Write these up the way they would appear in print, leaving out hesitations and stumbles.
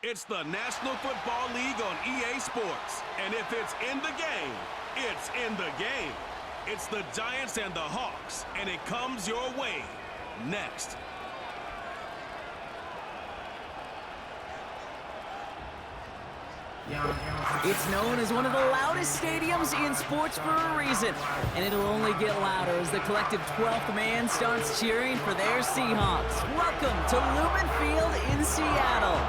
It's the National Football League on EA Sports. And if it's in the game, it's in the game. It's the Giants and the Hawks, and it comes your way next. It's known as one of the loudest stadiums in sports for a reason, and it'll only get louder as the collective 12th man starts cheering for their Seahawks. Welcome to Lumen Field in Seattle.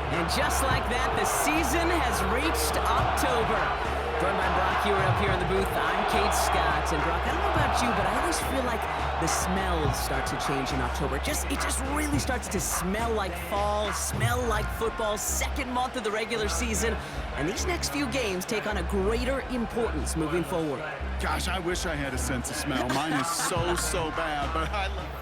And just like that, the season has reached October. Joined by Brock Hewitt up here in the booth, I'm Kate Scott. And Brock, I don't know about you, but I always feel like the smells start to change in October. It just really starts to smell like fall, smell like football, second month of the regular season. And these next few games take on a greater importance moving forward. Gosh, I wish I had a sense of smell. Mine is so bad, but I love it.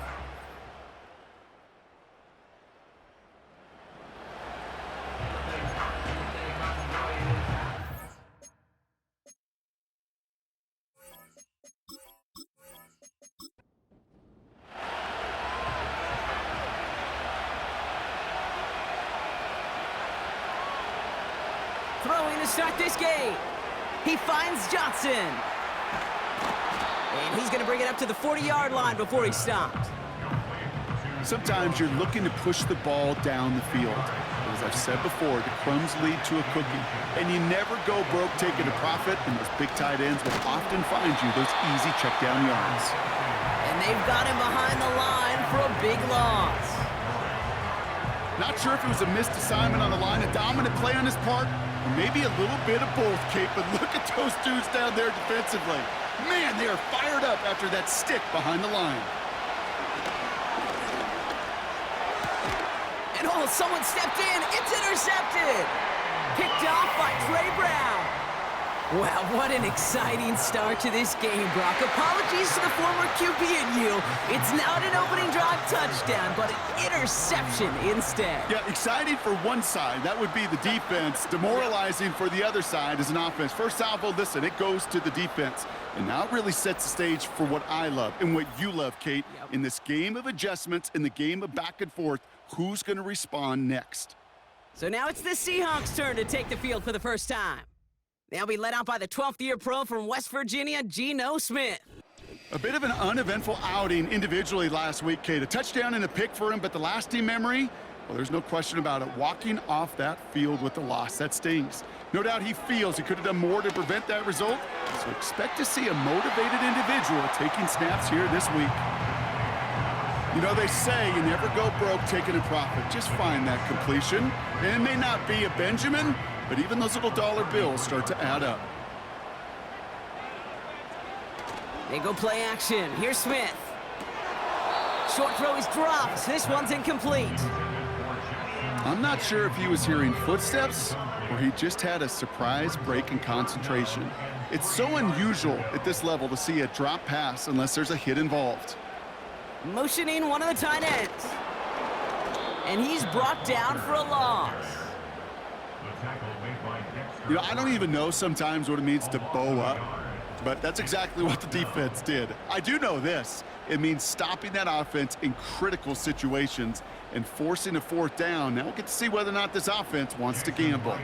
Throwing to start this game. He finds Johnson. And he's going to bring it up to the 40-yard line before he stopped. Sometimes you're looking to push the ball down the field. As I've said before, the crumbs lead to a cookie. And you never go broke taking a profit, and those big tight ends will often find you those easy check-down yards. And they've got him behind the line for a big loss. Not sure if it was a missed assignment on the line, a dominant play on his part, or maybe a little bit of both, Kate, but look at those dudes down there defensively. Man, they are fired up after that stick behind the line. And oh, someone stepped in. It's intercepted. Picked off by Trey Brown. Wow, what an exciting start to this game, Brock. Apologies to the former QB in you. It's not an opening drive touchdown, but an interception instead. Yeah, exciting for one side. That would be the defense. Demoralizing for the other side as an offense. First salvo, listen, it goes to the defense. And now it really sets the stage for what I love and what you love, Kate. Yep. In this game of adjustments, in the game of back and forth, who's going to respond next? So now it's the Seahawks' turn to take the field for the first time. They'll be led out by the 12th-year pro from West Virginia, Geno Smith. A bit of an uneventful outing individually last week, Kate. A touchdown and a pick for him, but the lasting memory, well, there's no question about it. Walking off that field with the loss, that stings. No doubt he feels he could have done more to prevent that result, so expect to see a motivated individual taking snaps here this week. You know, they say you never go broke taking a profit. Just find that completion. And it may not be a Benjamin, but even those little dollar bills start to add up. They go play action. Here's Smith. Short throw is dropped. This one's incomplete. I'm not sure if he was hearing footsteps or he just had a surprise break in concentration. It's so unusual at this level to see a drop pass unless there's a hit involved. Motioning one of the tight ends. And he's brought down for a loss. You know, I don't even know sometimes what it means to bow up, but that's exactly what the defense did. I do know this. It means stopping that offense in critical situations and forcing a fourth down. Now we'll get to see whether or not this offense wants to gamble.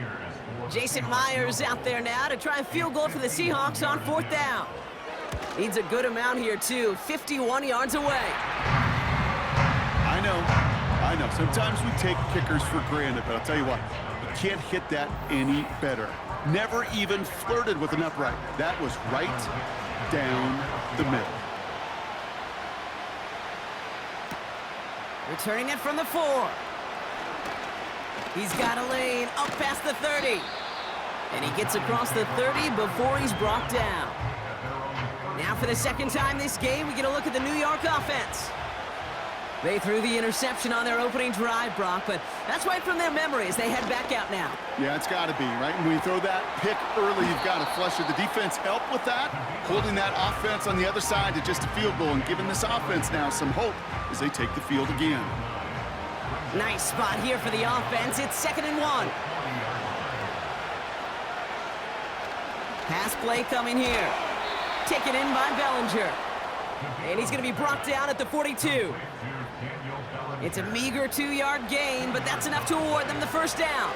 Jason Myers out there now to try a field goal for the Seahawks on fourth down. Needs a good amount here, too. 51 yards away. I know. Sometimes we take kickers for granted, but I'll tell you what, you can't hit that any better. Never even flirted with an upright. That was right down the middle. Returning it from the 4. He's got a lane up past the 30. And he gets across the 30 before he's brought down. Now for the second time this game, we get a look at the New York offense. They threw the interception on their opening drive, Brock, but that's right from their memory as they head back out now. Yeah, it's got to be, right? When you throw that pick early, you've got to flush it. The defense helped with that, holding that offense on the other side to just a field goal and giving this offense now some hope as they take the field again. Nice spot here for the offense. It's 2nd and 1. Pass play coming here. Taken in by Bellinger. And he's going to be brought down at the 42. It's a meager 2-yard gain, but that's enough to award them the first down.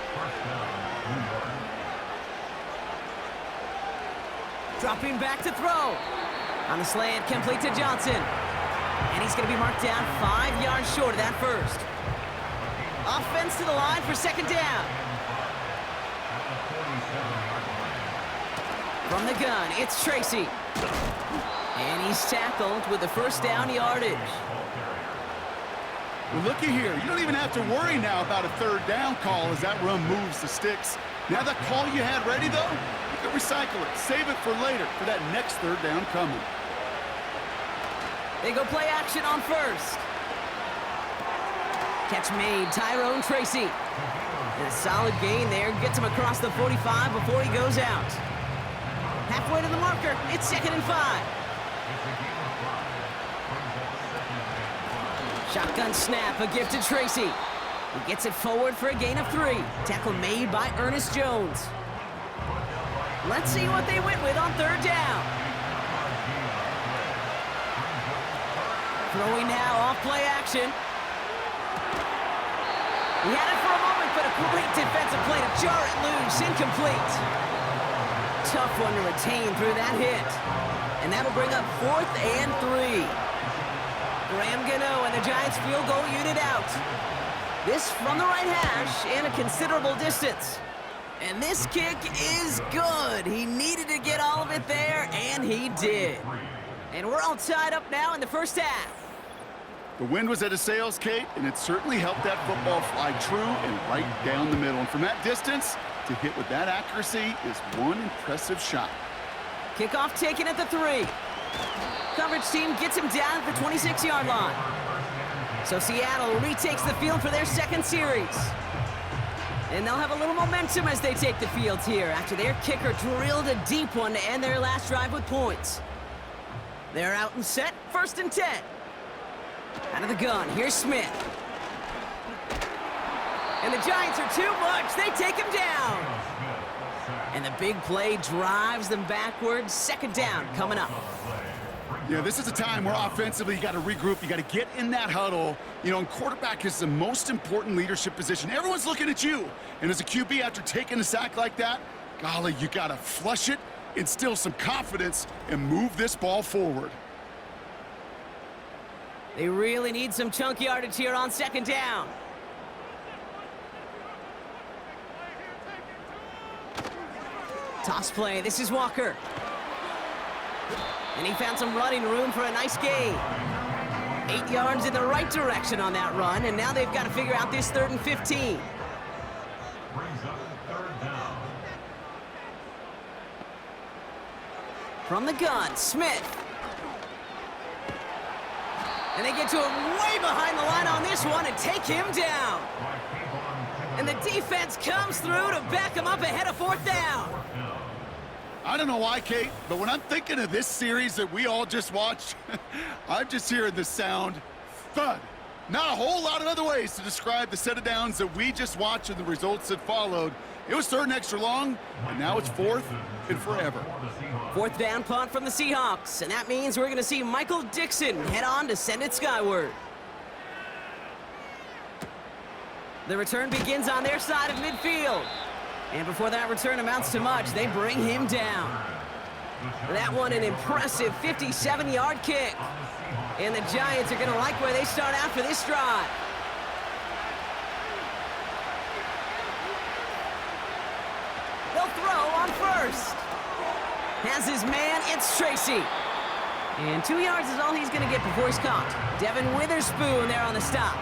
Dropping back to throw. On the slant, complete to Johnson. And he's going to be marked down 5 yards short of that first. Offense to the line for second down. From the gun, it's Tracy. And he's tackled with the first down yardage. Well, looky here. You don't even have to worry now about a third down call as that run moves the sticks. Now that call you had ready, though, you can recycle it. Save it for later for that next third down coming. They go play action on first. Catch made, Tyrone Tracy. And a solid gain there, gets him across the 45 before he goes out. Halfway to the marker, it's 2nd and 5. Shotgun snap, a gift to Tracy. He gets it forward for a gain of 3. Tackle made by Ernest Jones. Let's see what they went with on third down. Throwing now off play action. He had it for a moment, but a great defensive play to jar it loose. Incomplete. Tough one to retain through that hit. And that'll bring up 4th and 3. Graham Gano and the Giants field goal unit out. This from the right hash and a considerable distance. And this kick is good. He needed to get all of it there, and he did. And we're all tied up now in the first half. The wind was at a sails, Kate, and it certainly helped that football fly true and right down the middle. And from that distance, to hit with that accuracy is one impressive shot. Kickoff taken at the 3. Coverage team gets him down at the 26-yard line. So Seattle retakes the field for their second series. And they'll have a little momentum as they take the field here after their kicker drilled a deep one to end their last drive with points. They're out and set, 1st and 10. Out of the gun, here's Smith. And the Giants are too much. They take him down. And the big play drives them backwards. 2nd down coming up. Yeah, this is a time where offensively you got to regroup. You got to get in that huddle. You know, and quarterback is the most important leadership position. Everyone's looking at you. And as a QB, after taking a sack like that, golly, you got to flush it, instill some confidence, and move this ball forward. They really need some chunk yardage here on 2nd down. Toss play, this is Walker. And he found some running room for a nice gain. 8 yards in the right direction on that run, and now they've got to figure out this 3rd and 15. From the gun, Smith. And they get to him way behind the line on this one and take him down. And the defense comes through to back him up ahead of 4th down. I don't know why, Kate, but when I'm thinking of this series that we all just watched, I'm just hearing the sound thud. Not a whole lot of other ways to describe the set of downs that we just watched and the results that followed. It was 3rd and extra long, and now it's 4th and forever. 4th down punt from the Seahawks, and that means we're going to see Michael Dixon head on to send it skyward. The return begins on their side of midfield. And before that return amounts to much, they bring him down. That one an impressive 57-yard kick. And the Giants are going to like where they start out for this drive. They'll throw on first. Has his man, it's Tracy. And 2 yards is all he's going to get before he's caught. Devin Witherspoon there on the stop.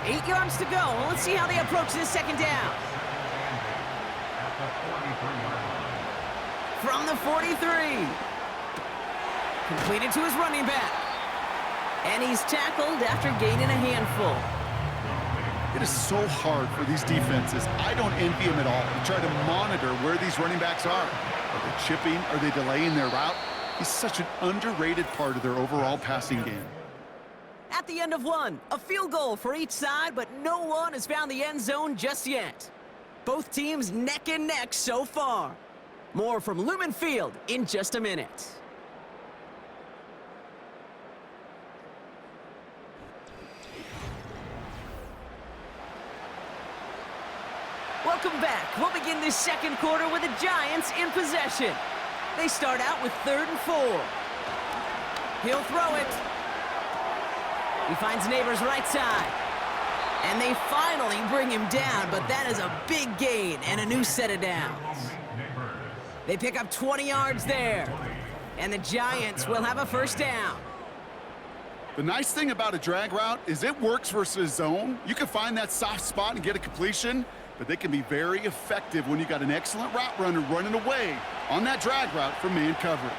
8 yards to go. Well, let's see how they approach this 2nd down. From the 43. Completed to his running back. And he's tackled after gaining a handful. It is so hard for these defenses. I don't envy them at all. To try to monitor where these running backs are. Are they chipping? Are they delaying their route? He's such an underrated part of their overall passing game. At the end of one, a field goal for each side, but no one has found the end zone just yet. Both teams neck and neck so far. More from Lumen Field in just a minute. Welcome back. We'll begin this second quarter with the Giants in possession. They start out with 3rd and 4. He'll throw it. He finds Neighbors right side. And they finally bring him down, but that is a big gain and a new set of downs. They pick up 20 yards there. And the Giants will have a first down. The nice thing about a drag route is it works versus zone. You can find that soft spot and get a completion, but they can be very effective when you got an excellent route runner running away on that drag route from man coverage.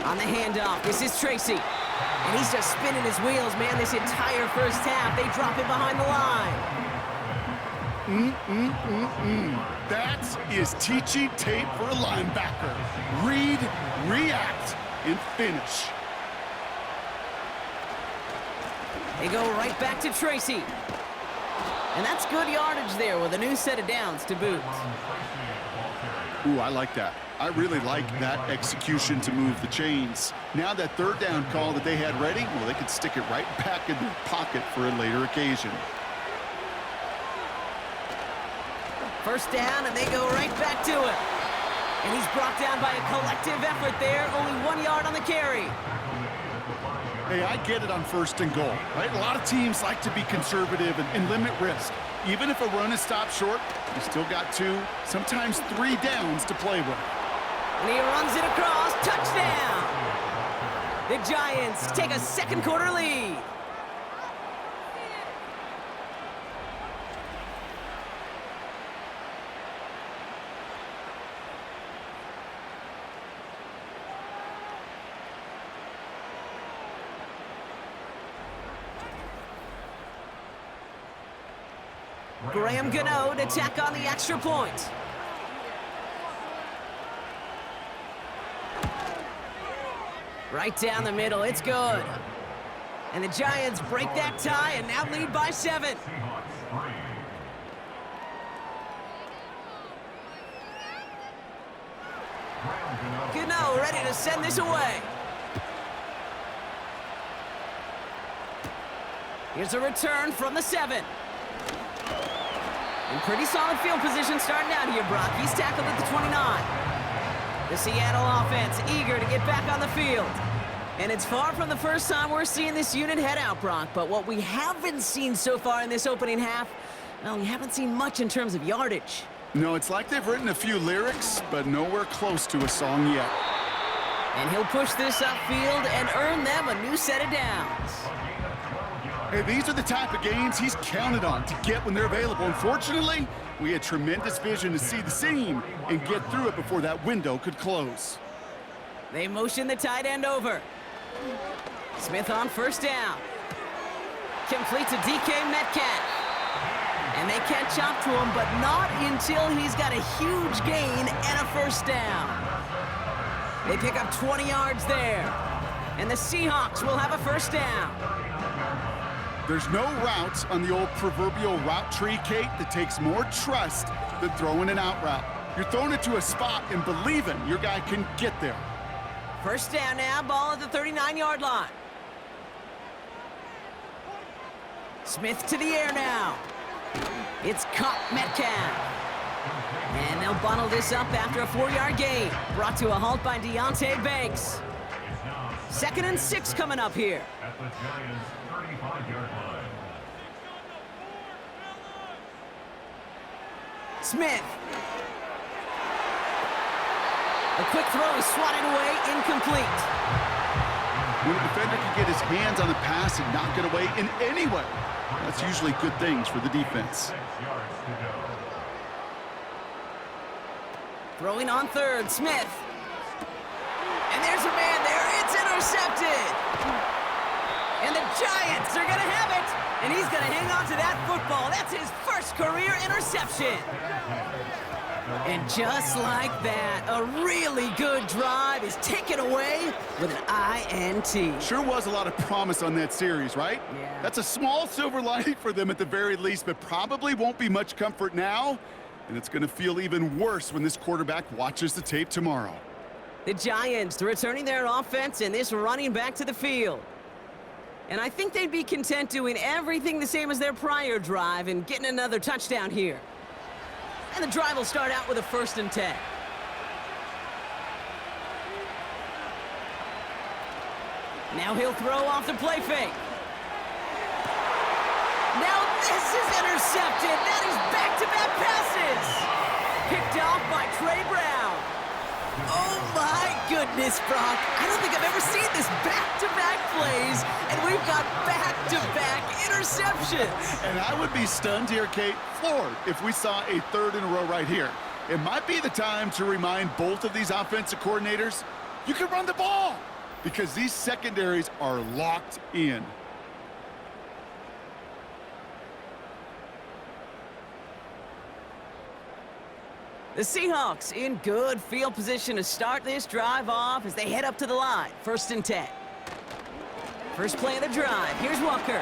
On the handoff, this is Tracy. And he's just spinning his wheels, man, this entire first half. They drop him behind the line. That is teaching tape for a linebacker. Read, react, and finish. They go right back to Tracy. And that's good yardage there with a new set of downs to boot. Ooh, I like that. I really like that execution to move the chains. Now that 3rd down call that they had ready, well, they could stick it right back in their pocket for a later occasion. First down, and they go right back to it. And he's brought down by a collective effort there. Only 1 yard on the carry. Hey, I get it on 1st and goal, right? A lot of teams like to be conservative and limit risk. Even if a run is stopped short, you still got 2, sometimes 3 downs to play with. And he runs it across. Touchdown! The Giants take a second quarter lead. Graham Gano to tack on the extra point. Right down the middle, it's good. And the Giants break that tie and now lead by 7. Gano ready to send this away. Here's a return from the 7. In pretty solid field position starting out here, Brock. He's tackled at the 29. The Seattle offense eager to get back on the field. And it's far from the first time we're seeing this unit head out, Brock. But what we haven't seen so far in this opening half, well, we haven't seen much in terms of yardage. No, it's like they've written a few lyrics, but nowhere close to a song yet. And he'll push this upfield and earn them a new set of downs. Hey, these are the type of games he's counted on to get when they're available. Unfortunately, we had tremendous vision to see the seam and get through it before that window could close. They motion the tight end over. Smith on first down. Complete to DK Metcalf. And they catch up to him, but not until he's got a huge gain and a first down. They pick up 20 yards there. And the Seahawks will have a first down. There's no routes on the old proverbial route tree, Kate, that takes more trust than throwing an out route. You're throwing it to a spot and believing your guy can get there. First down now, ball at the 39-yard line. Smith to the air now. It's caught Metcalf. And they'll bundle this up after a 4-yard gain. Brought to a halt by Deonte Banks. 2nd and 6 coming up here. At the Giants' 35-yard line. Smith. A quick throw is swatted away, incomplete. When a defender can get his hands on the pass and knock it away in any way, that's usually good things for the defense. 6 yards to go. Throwing on 3rd, Smith. And there's a man there. It's intercepted. And the Giants are going to have it. And he's going to hang on to that football. That's his first career interception. And just like that, a really good drive is taken away with an INT. Sure was a lot of promise on that series, right? Yeah. That's a small silver lining for them at the very least, but probably won't be much comfort now. And it's going to feel even worse when this quarterback watches the tape tomorrow. The Giants returning their offense and this running back to the field. And I think they'd be content doing everything the same as their prior drive and getting another touchdown here. And the drive will start out with a 1st and 10. Now he'll throw off the play fake. Now this is intercepted. That is back-to-back passes. Picked off by Trey Brown. Oh my goodness, Brock. I don't think I've ever seen this back-to-back plays, and we've got back-to-back interceptions. And I would be stunned here, Kate, floored, if we saw a 3rd in a row right here. It might be the time to remind both of these offensive coordinators, you can run the ball, because these secondaries are locked in. The Seahawks in good field position to start this drive off as they head up to the line. 1st and 10. First play of the drive. Here's Walker.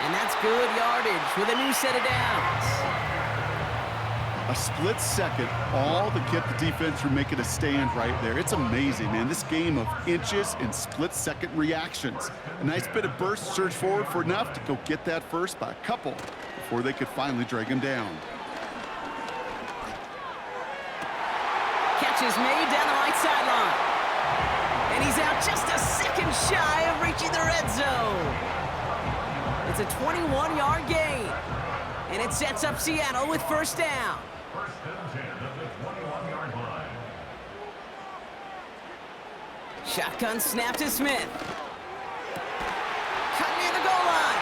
And that's good yardage with a new set of downs. A split second, all to get the defense from making a stand right there. It's amazing, man. This game of inches and split-second reactions. A nice bit of burst, surge forward for enough to go get that first by a couple before they could finally drag him down. Catch is made down the right sideline. And he's out just a second shy of reaching the red zone. It's a 21-yard gain. And it sets up Seattle with 1st down. 1st and 10 at the 21-yard line. Shotgun snap to Smith. Cut near the goal line.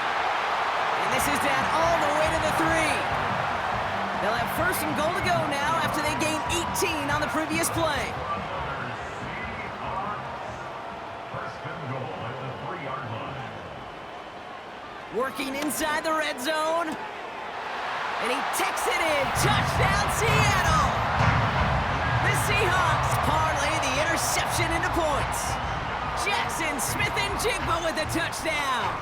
And this is down all the way to the 3. They'll have 1st and goal to go now after they gained 18 on the previous play. 1st and goal at the 3-yard line. Working inside the red zone. And he takes it in. Touchdown, Seattle! The Seahawks parlay the interception into points. Jackson Smith and Jigba with a touchdown.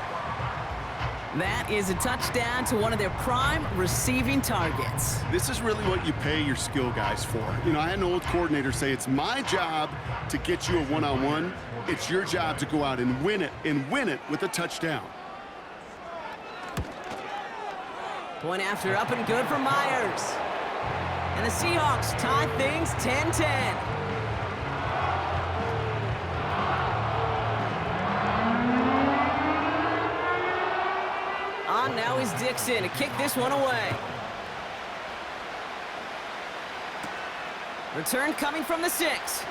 That is a touchdown to one of their prime receiving targets. This is really what you pay your skill guys for. You know, I had an old coordinator say it's my job to get you a one-on-one. It's your job to go out and win it with a touchdown. Point after up and good for Myers. And the Seahawks tie things 10-10. On now is Dixon to kick this one away. Return coming from the 6.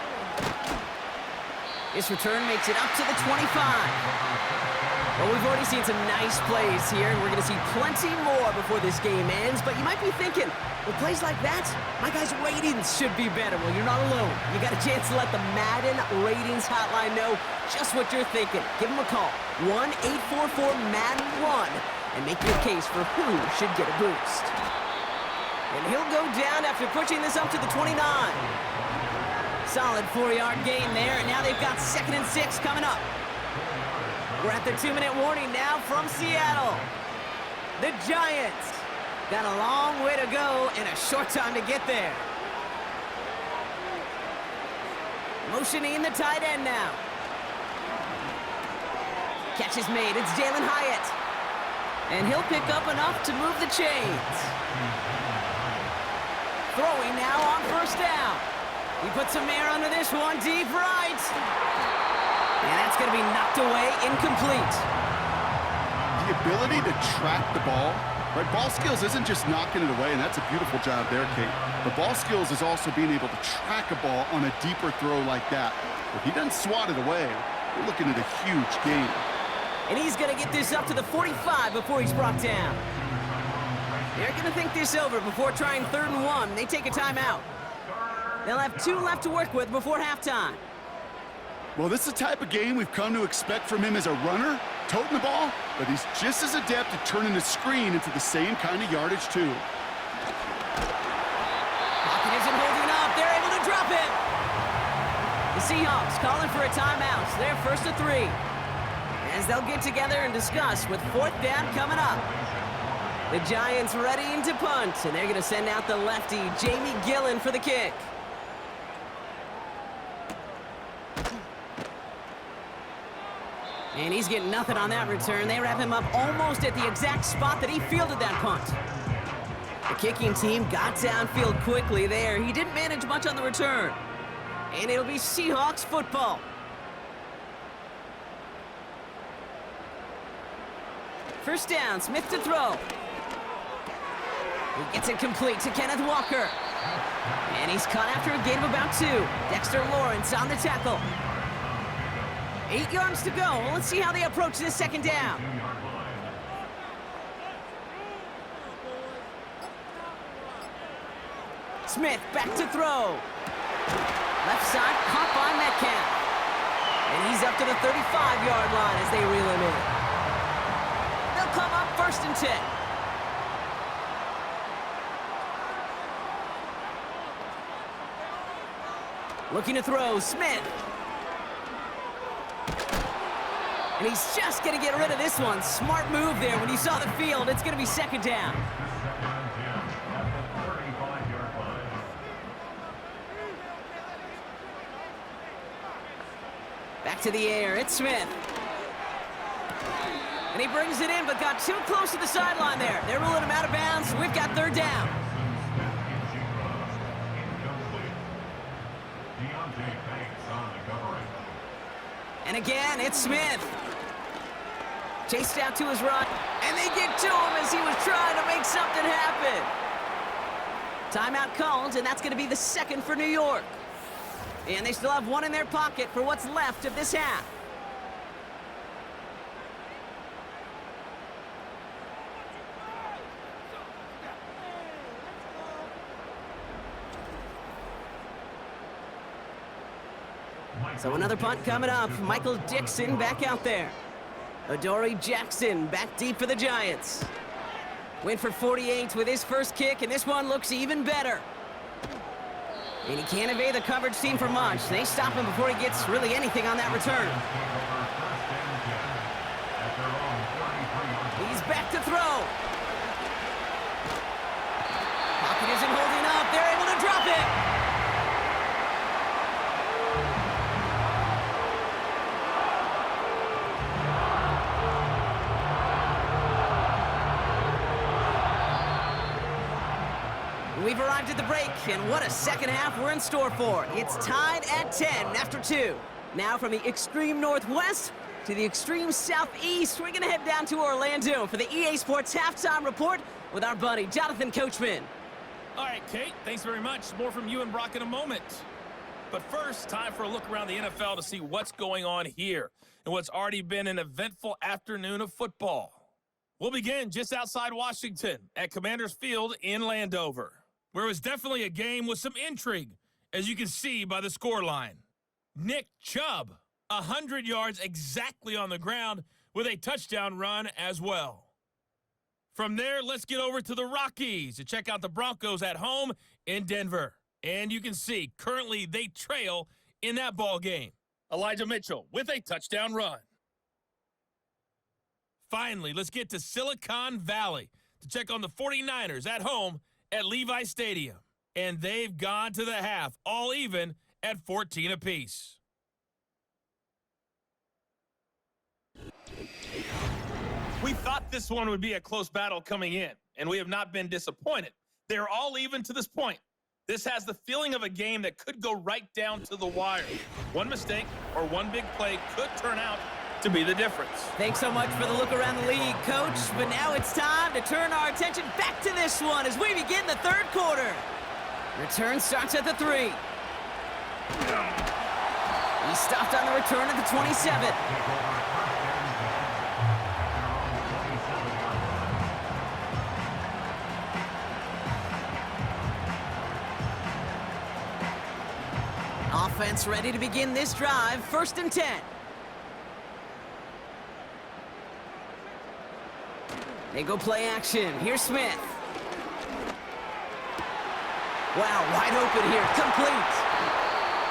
This return makes it up to the 25. Well, we've already seen some nice plays here, and we're going to see plenty more before this game ends. But you might be thinking, with plays like that, my guys' ratings should be better. Well, you're not alone. You got a chance to let the Madden ratings hotline know just what you're thinking. Give them a call, 1-844-MADDEN-1, and make your case for who should get a boost. And he'll go down after pushing this up to the 29. Solid 4-yard gain there, and now they've got 2nd and 6 coming up. We're at the 2-minute warning now from Seattle. The Giants got a long way to go and a short time to get there. Motioning the tight end now. Catch is made. It's Jalen Hyatt. And he'll pick up enough to move the chains. Throwing now on 1st down. He puts some air under this one, deep right. And that's going to be knocked away, incomplete. The ability to track the ball, right? Ball skills isn't just knocking it away, and that's a beautiful job there, Kate. But ball skills is also being able to track a ball on a deeper throw like that. If he doesn't swat it away, we're looking at a huge gain. And he's going to get this up to the 45 before he's brought down. They're going to think this over before trying 3rd and 1. They take a timeout. They'll have 2 left to work with before halftime. Well, this is the type of game we've come to expect from him as a runner, toting the ball, but he's just as adept at turning the screen into the same kind of yardage, too. Pocket isn't holding up. They're able to drop it. The Seahawks calling for a timeout. They're 1st to 3. As they'll get together and discuss with 4th down coming up. The Giants readying to punt, and they're going to send out the lefty, Jamie Gillen, for the kick. And he's getting nothing on that return. They wrap him up almost at the exact spot that he fielded that punt. The kicking team got downfield quickly there. He didn't manage much on the return. And it'll be Seahawks football. First down, Smith to throw. He gets it complete to Kenneth Walker. And he's caught after a gain of about 2. Dexter Lawrence on the tackle. 8 yards to go. Well, let's see how they approach this second down. Smith back to throw. Left side caught by Metcalf. And he's up to the 35-yard line as they reel him in. They'll come up 1st and 10. Looking to throw, Smith. And he's just going to get rid of this one. Smart move there when you saw the field. It's going to be second down. Back to the air, it's Smith. And he brings it in, but got too close to the sideline there. They're ruling him out of bounds. We've got 3rd down. And again, it's Smith. Chased out to his right, and they get to him as he was trying to make something happen. Timeout called, and that's going to be the 2nd for New York. And they still have 1 in their pocket for what's left of this half. So another punt coming up. Michael Dixon back out there. Adoree Jackson back deep for the Giants. Went for 48 with his first kick, and this one looks even better. And he can't evade the coverage team for much. They stop him before he gets really anything on that return. He's back to throw. Pocket isn't holding up. They're able to drop it. We've arrived at the break, and what a second half we're in store for. It's tied at 10 after 2. Now from the extreme northwest to the extreme southeast, we're going to head down to Orlando for the EA Sports Halftime Report with our buddy, Jonathan Coachman. All right, Kate, thanks very much. More from you and Brock in a moment. But first, time for a look around the NFL to see what's going on here and what's already been an eventful afternoon of football. We'll begin just outside Washington at Commanders Field in Landover, where it was definitely a game with some intrigue, as you can see by the scoreline. Nick Chubb, 100 yards exactly on the ground with a touchdown run as well. From there, let's get over to the Rockies to check out the Broncos at home in Denver. And you can see, currently they trail in that ball game. Elijah Mitchell with a touchdown run. Finally, let's get to Silicon Valley to check on the 49ers at home at Levi Stadium. And they've gone to the half, all even at 14 apiece. We thought this one would be a close battle coming in, and we have not been disappointed. They're all even to this point. This has the feeling of a game that could go right down to the wire. One mistake or one big play could turn out to be the difference. Thanks so much for the look around the league, Coach. But now it's time to turn our attention back to this one as we begin the 3rd quarter. Return starts at the 3. He stopped on the return at the 27. Offense ready to begin this drive. 1st and 10. They go play action. Here's Smith. Wow, wide open here. Complete.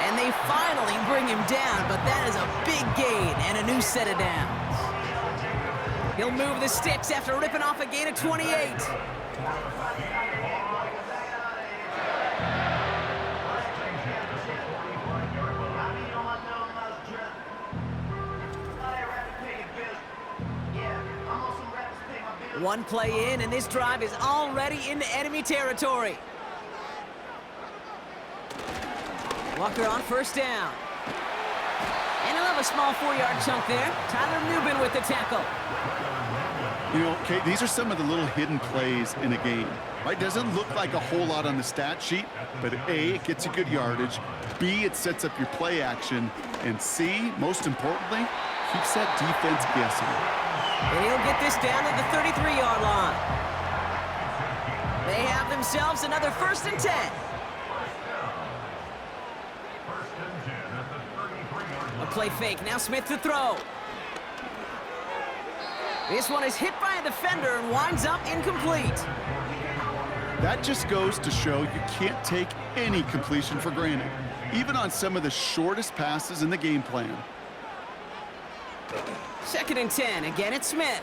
And they finally bring him down, but that is a big gain and a new set of downs. He'll move the sticks after ripping off a gain of 28. One play in, and this drive is already into enemy territory. Walker on first down. And he'll have a small 4-yard chunk there. Tyler Newbin with the tackle. You know, Kate, these are some of the little hidden plays in a game. Right? Doesn't look like a whole lot on the stat sheet, but A, it gets you good yardage. B, it sets up your play action. And C, most importantly, keeps that defense guessing. And he'll get this down to the 33-yard line. They have themselves another 1st and 10. A play fake. Now Smith to throw. This one is hit by a defender and winds up incomplete. That just goes to show you can't take any completion for granted, even on some of the shortest passes in the game plan. 2nd and 10. Again, it's Smith.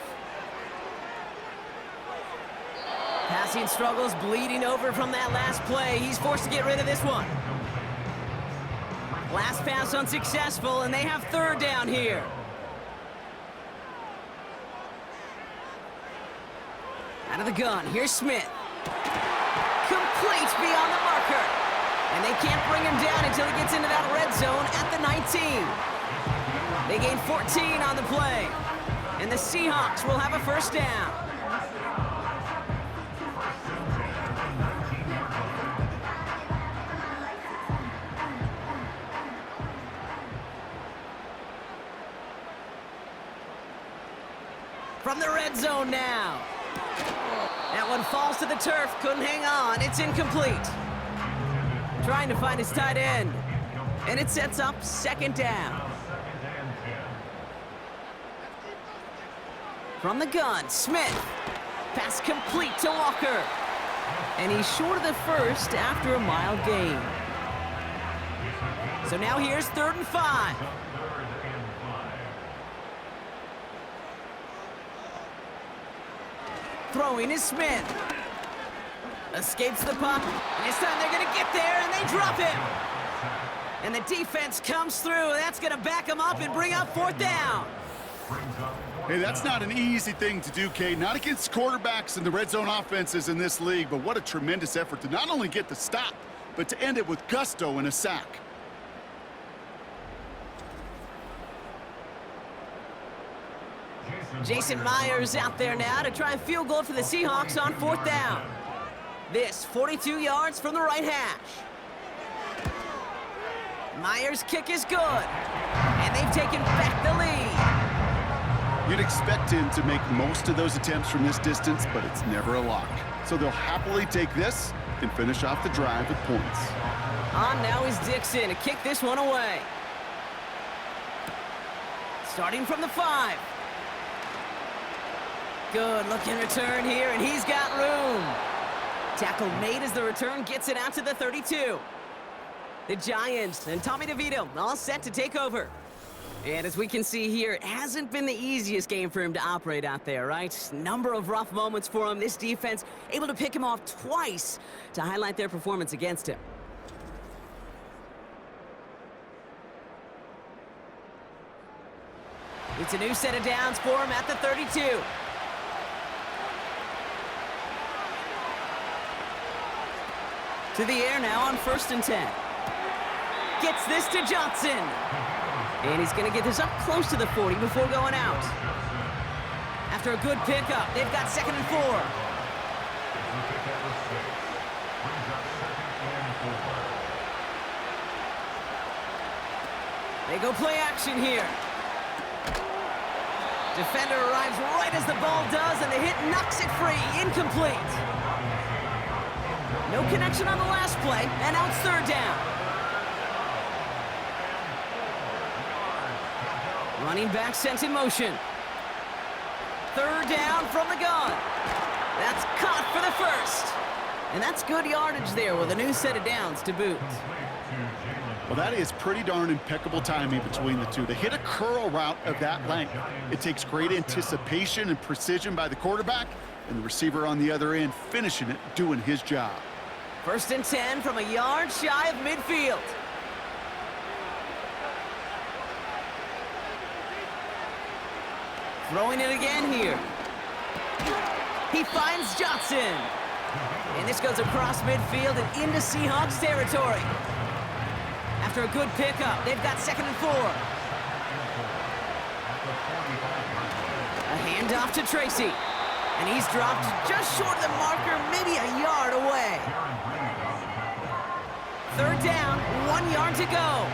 Passing struggles bleeding over from that last play. He's forced to get rid of this one. Last pass unsuccessful, and they have 3rd down here. Out of the gun, here's Smith. Complete beyond the marker. And they can't bring him down until he gets into that red zone at the 19. They gain 14 on the play. And the Seahawks will have a 1st down. From the red zone now. That one falls to the turf, couldn't hang on, it's incomplete. Trying to find his tight end. And it sets up 2nd down. From the gun, Smith. Pass complete to Walker. And he's short of the 1st after a mile gain. So now here's 3rd and 5. Throwing is Smith. Escapes the puck. And this time they're going to get there, and they drop him. And the defense comes through. That's going to back him up and bring up 4th down. Hey, that's not an easy thing to do, Kate. Not against quarterbacks and the red zone offenses in this league, but what a tremendous effort to not only get the stop, but to end it with gusto and a sack. Jason Myers out there now to try a field goal for the Seahawks on 4th down. This 42 yards from the right hash. Myers' kick is good. And they've taken back the lead. You'd expect him to make most of those attempts from this distance, but it's never a lock. So they'll happily take this and finish off the drive with points. On now is Dixon to kick this one away. Starting from the 5. Good looking return here, and he's got room. Tackle made as the return gets it out to the 32. The Giants and Tommy DeVito all set to take over. And as we can see here, it hasn't been the easiest game for him to operate out there, right? Number of rough moments for him. This defense able to pick him off twice to highlight their performance against him. It's a new set of downs for him at the 32. To the air now on 1st and 10. Gets this to Johnson. And he's going to get this up close to the 40 before going out. After a good pickup, they've got 2nd and 4. They go play action here. Defender arrives right as the ball does, and the hit knocks it free. Incomplete. No connection on the last play, and now it's 3rd down. Running back sent in motion. 3rd down from the gun. That's caught for the 1st. And that's good yardage there with a new set of downs to boot. Well, that is pretty darn impeccable timing between the two. To hit a curl route of that length, it takes great anticipation and precision by the quarterback, and the receiver on the other end finishing it, doing his job. 1st and 10 from a yard shy of midfield. Throwing it again here. He finds Johnson. And this goes across midfield and into Seahawks territory. After a good pickup, they've got 2nd and 4. A handoff to Tracy. And he's dropped just short of the marker, maybe a yard away. 3rd down, 1 yard to go.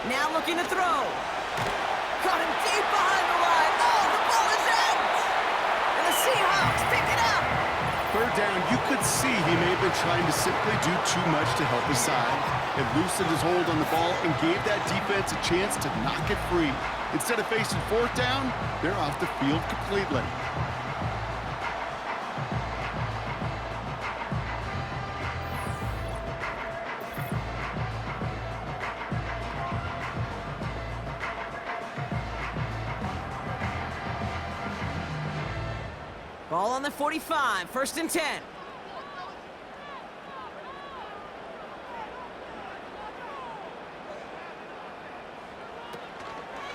Now looking to throw. Caught him deep behind the line. Oh, the ball is out! And the Seahawks pick it up. 3rd down, you could see he may have been trying to simply do too much to help his side. It loosened his hold on the ball and gave that defense a chance to knock it free. Instead of facing 4th down, they're off the field completely. Ball on the 45, 1st and 10.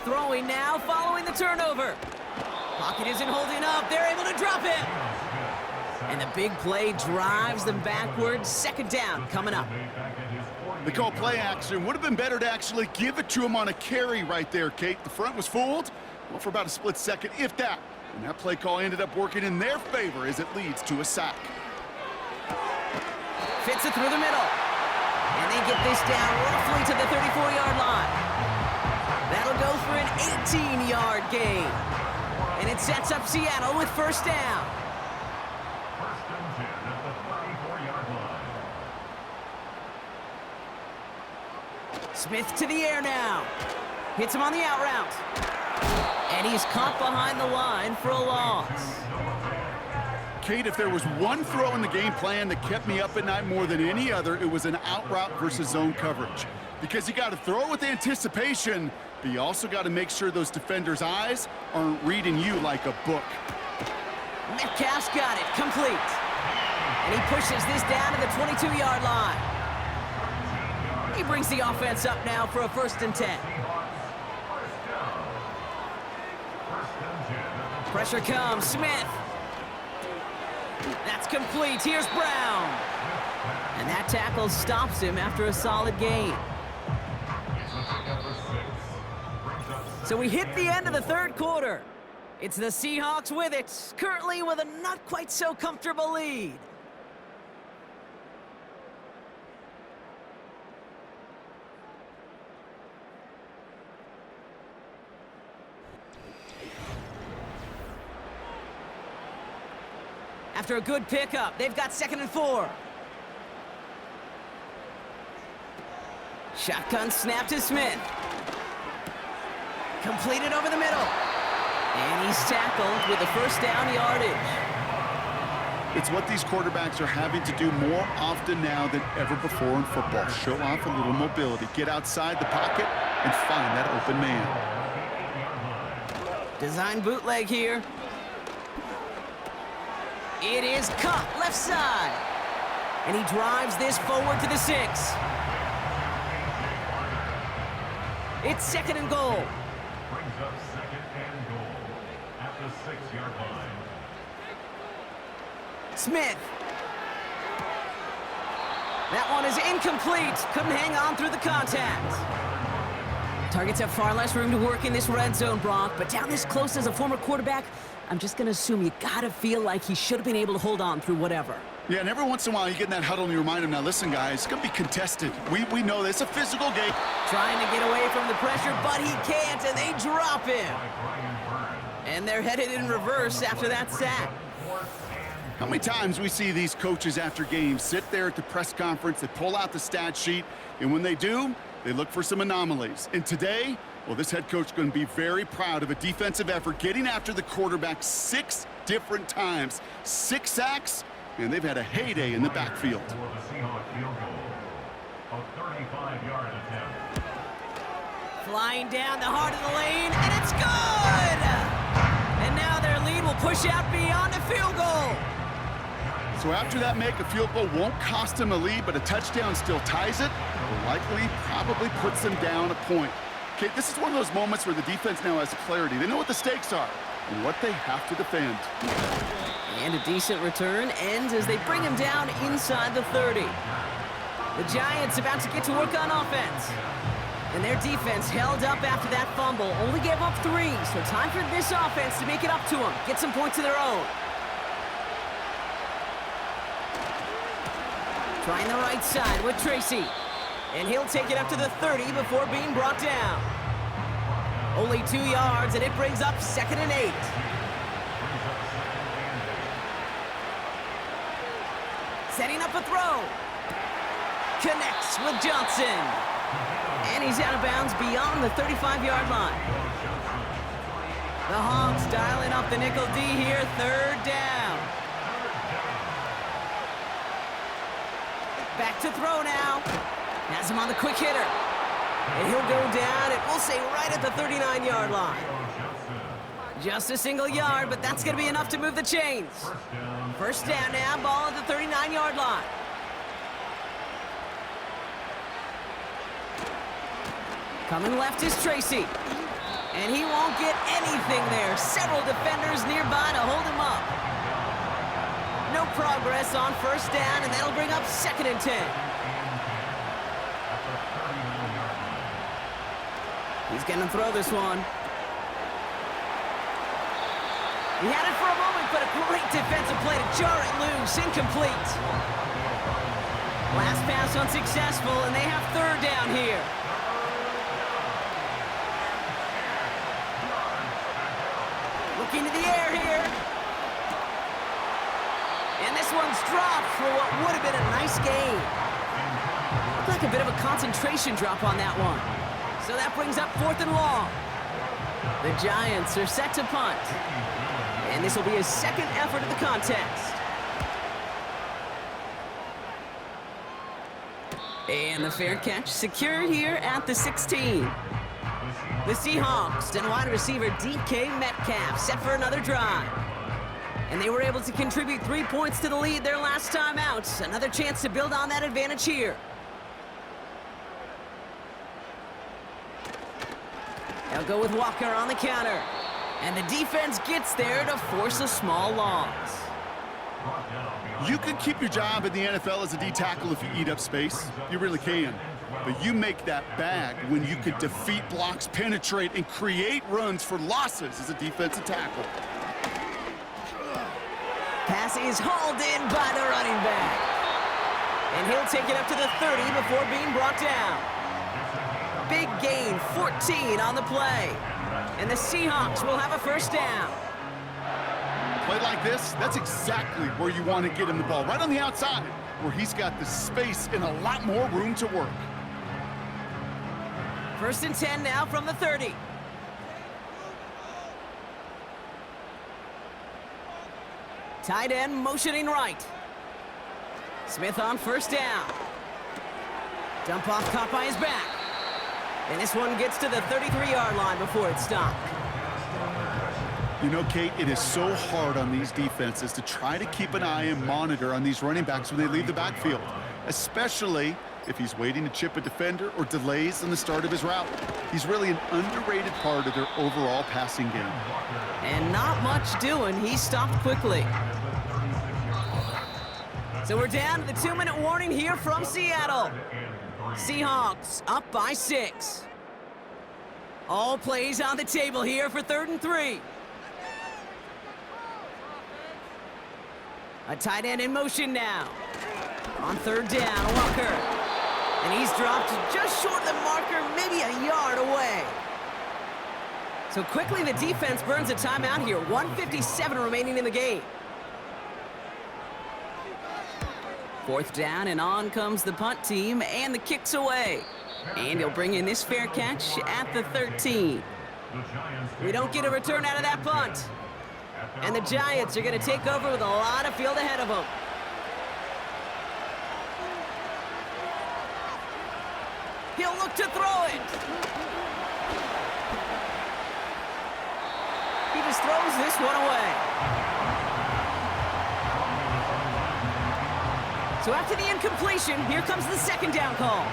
Throwing now, following the turnover. Pocket isn't holding up. They're able to drop him. And the big play drives them backwards. 2nd down coming up. They call play action. Would have been better to actually give it to him on a carry right there, Kate. The front was fooled, well, for about a split second, if that. And that play call ended up working in their favor as it leads to a sack. Fits it through the middle. And they get this down roughly to the 34-yard line. That'll go for an 18-yard gain. And it sets up Seattle with 1st down. 1st and 10 at the 34-yard line. Smith to the air now. Hits him on the out route. And he's caught behind the line for a loss. Kate, if there was one throw in the game plan that kept me up at night more than any other, it was an out route versus zone coverage. Because you got to throw with anticipation, but you also got to make sure those defenders' eyes aren't reading you like a book. Metcalf's got it, complete. And he pushes this down to the 22-yard line. He brings the offense up now for a 1st and 10. Pressure comes, Smith. That's complete, here's Brown. And that tackle stops him after a solid gain. So we hit the end of the 3rd quarter. It's the Seahawks with it, currently with a not quite so comfortable lead. After a good pickup, they've got 2nd and 4. Shotgun snap to Smith. Completed over the middle. And he's tackled with the 1st down yardage. It's what these quarterbacks are having to do more often now than ever before in football. Show off a little mobility. Get outside the pocket and find that open man. Design bootleg here. It is cut left side. And he drives this forward to the 6. It's 2nd and goal. Brings up 2nd and goal at the 6-yard line. Smith. That one is incomplete. Couldn't hang on through the contact. Targets have far less room to work in this red zone, Brock, but down this close as a former quarterback, I'm just going to assume you got to feel like he should have been able to hold on through whatever. Yeah, and every once in a while you get in that huddle and you remind him, now listen, guys, it's going to be contested. We know this. It's a physical game. Trying to get away from the pressure, but he can't, and they drop him. And they're headed in reverse after that sack. How many times we see these coaches after games sit there at the press conference, they pull out the stat sheet, and when they do, they look for some anomalies. And today, well, this head coach is going to be very proud of a defensive effort getting after the quarterback 6 different times. 6 sacks, and they've had a heyday in the backfield. For the Seahawks field goal, a 35-yard attempt. Flying down the heart of the lane, and it's good! And now their lead will push out beyond a field goal. So after that make, a field goal won't cost them a lead, but a touchdown still ties it, or likely probably puts them down a point. Kate, this is one of those moments where the defense now has clarity. They know what the stakes are and what they have to defend. And a decent return ends as they bring him down inside the 30. The Giants about to get to work on offense. And their defense held up after that fumble. Only gave up 3, so time for this offense to make it up to them. Get some points of their own. Trying the right side with Tracy. And he'll take it up to the 30 before being brought down. Only 2 yards, and it brings up 2nd and 8. Setting up a throw. Connects with Johnson. And he's out of bounds beyond the 35-yard line. The Hawks dialing up the nickel D here, 3rd down. Back to throw now. Has him on the quick hitter. And he'll go down, and we'll say right at the 39-yard line. Just a single yard, but that's going to be enough to move the chains. 1st down now, ball at the 39-yard line. Coming left is Tracy. And he won't get anything there. Several defenders nearby to hold him up. No progress on 1st down, and that'll bring up 2nd and 10. He's going to throw this one. He had it for a moment, but a great defensive play to jar it loose. Incomplete. Last pass unsuccessful, and they have 3rd down here. Looking to the air here. And this one's dropped for what would have been a nice gain. Looked like a bit of a concentration drop on that one. So that brings up 4th and long. The Giants are set to punt. And this will be his 2nd effort of the contest. And the fair catch secured here at the 16. The Seahawks and wide receiver DK Metcalf set for another drive. And they were able to contribute 3 points to the lead their last time out. Another chance to build on that advantage here. They'll go with Walker on the counter. And the defense gets there to force a small loss. You can keep your job in the NFL as a D tackle if you eat up space. You really can. But you make that bag when you could defeat blocks, penetrate, and create runs for losses as a defensive tackle. Pass is hauled in by the running back. And he'll take it up to the 30 before being brought down. Big gain, 14 on the play. And the Seahawks will have a 1st down. Play like this, that's exactly where you want to get him the ball. Right on the outside, where he's got the space and a lot more room to work. 1st and 10 now from the 30. Tight end motioning right. Smith on 1st down. Dump off caught by his back. And this one gets to the 33-yard line before it's stopped. You know, Kate, it is so hard on these defenses to try to keep an eye and monitor on these running backs when they leave the backfield, especially if he's waiting to chip a defender or delays in the start of his route. He's really an underrated part of their overall passing game. And not much doing. He stopped quickly. So we're down to the 2-minute warning here from Seattle. Seahawks up by 6. All plays on the table here for 3rd and 3. A tight end in motion now. On 3rd down, Walker. And he's dropped just short of the marker, maybe a yard away. So quickly the defense burns a timeout here. 1:57 remaining in the game. 4th down, and on comes the punt team, and the kick's away. And he'll bring in this fair catch at the 13. We don't get a return out of that punt. And the Giants are going to take over with a lot of field ahead of them. He'll look to throw it. He just throws this one away. So after the incompletion, here comes the 2nd down call.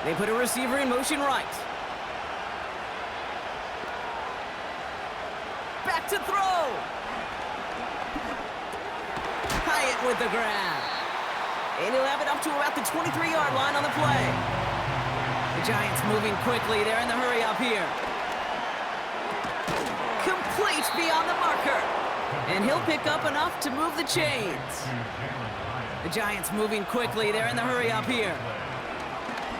They put a receiver in motion right. Back to throw. Hyatt with the grab. And he'll have it up to about the 23-yard line on the play. The Giants moving quickly. They're in the hurry up here. Complete beyond the marker. And he'll pick up enough to move the chains. The Giants moving quickly. They're in the hurry up here.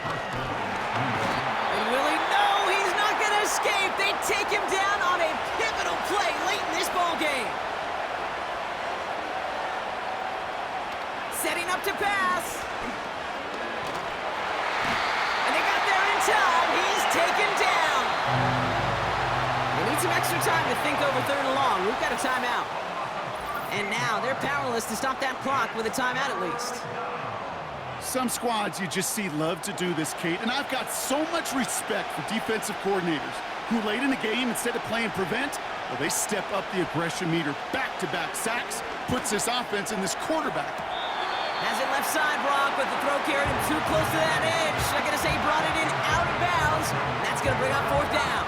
And Willie, no, he's not going to escape. They take him down on a pivotal play late in this ball game. Setting up to pass. And they got there in time. He's taken down. They need some extra time to think over third and long. We've got a timeout. And now they're powerless to stop that clock with a timeout at least. Some squads you just see love to do this, Kate, and I've got so much respect for defensive coordinators who late in the game, instead of playing prevent, well, they step up the aggression meter. Back-to-back sacks puts this offense in this quarterback. Has it left side, Brock, but the throw carried him too close to that edge. I'm going to say he brought it in out of bounds. And that's going to bring up fourth down.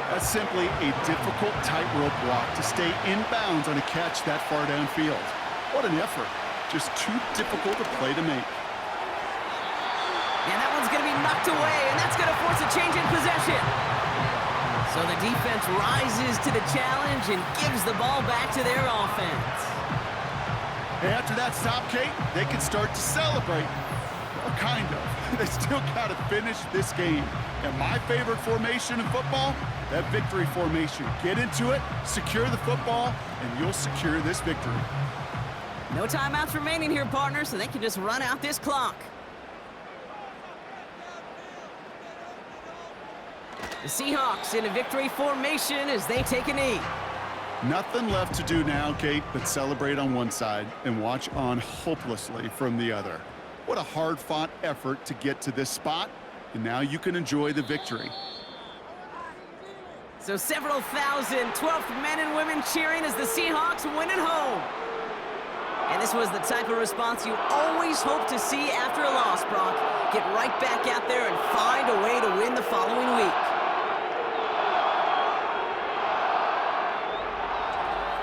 That's simply a difficult tightrope walk to stay in bounds on a catch that far downfield. What an effort. Just too difficult a play to make. And that one's going to be knocked away, and that's going to force a change in possession. So the defense rises to the challenge and gives the ball back to their offense. After that stop, Kate, they can start to celebrate. Well, kind of. They still got to finish this game. And my favorite formation in football, that victory formation. Get into it, secure the football, and you'll secure this victory. No timeouts remaining here, partner, so they can just run out this clock. The Seahawks in a victory formation as they take a knee. Nothing left to do now, Kate, but celebrate on one side and watch on hopelessly from the other. What a hard-fought effort to get to this spot, and now you can enjoy the victory. So several thousand 12th men and women cheering as the Seahawks win at home. And this was the type of response you always hope to see after a loss, Brock. Get right back out there and find a way to win the following week.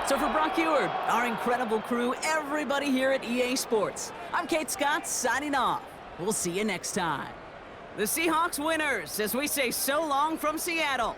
So for Brock Eward, our incredible crew, everybody here at EA Sports, I'm Kate Scott signing off. We'll see you next time. The Seahawks winners as we say so long from Seattle.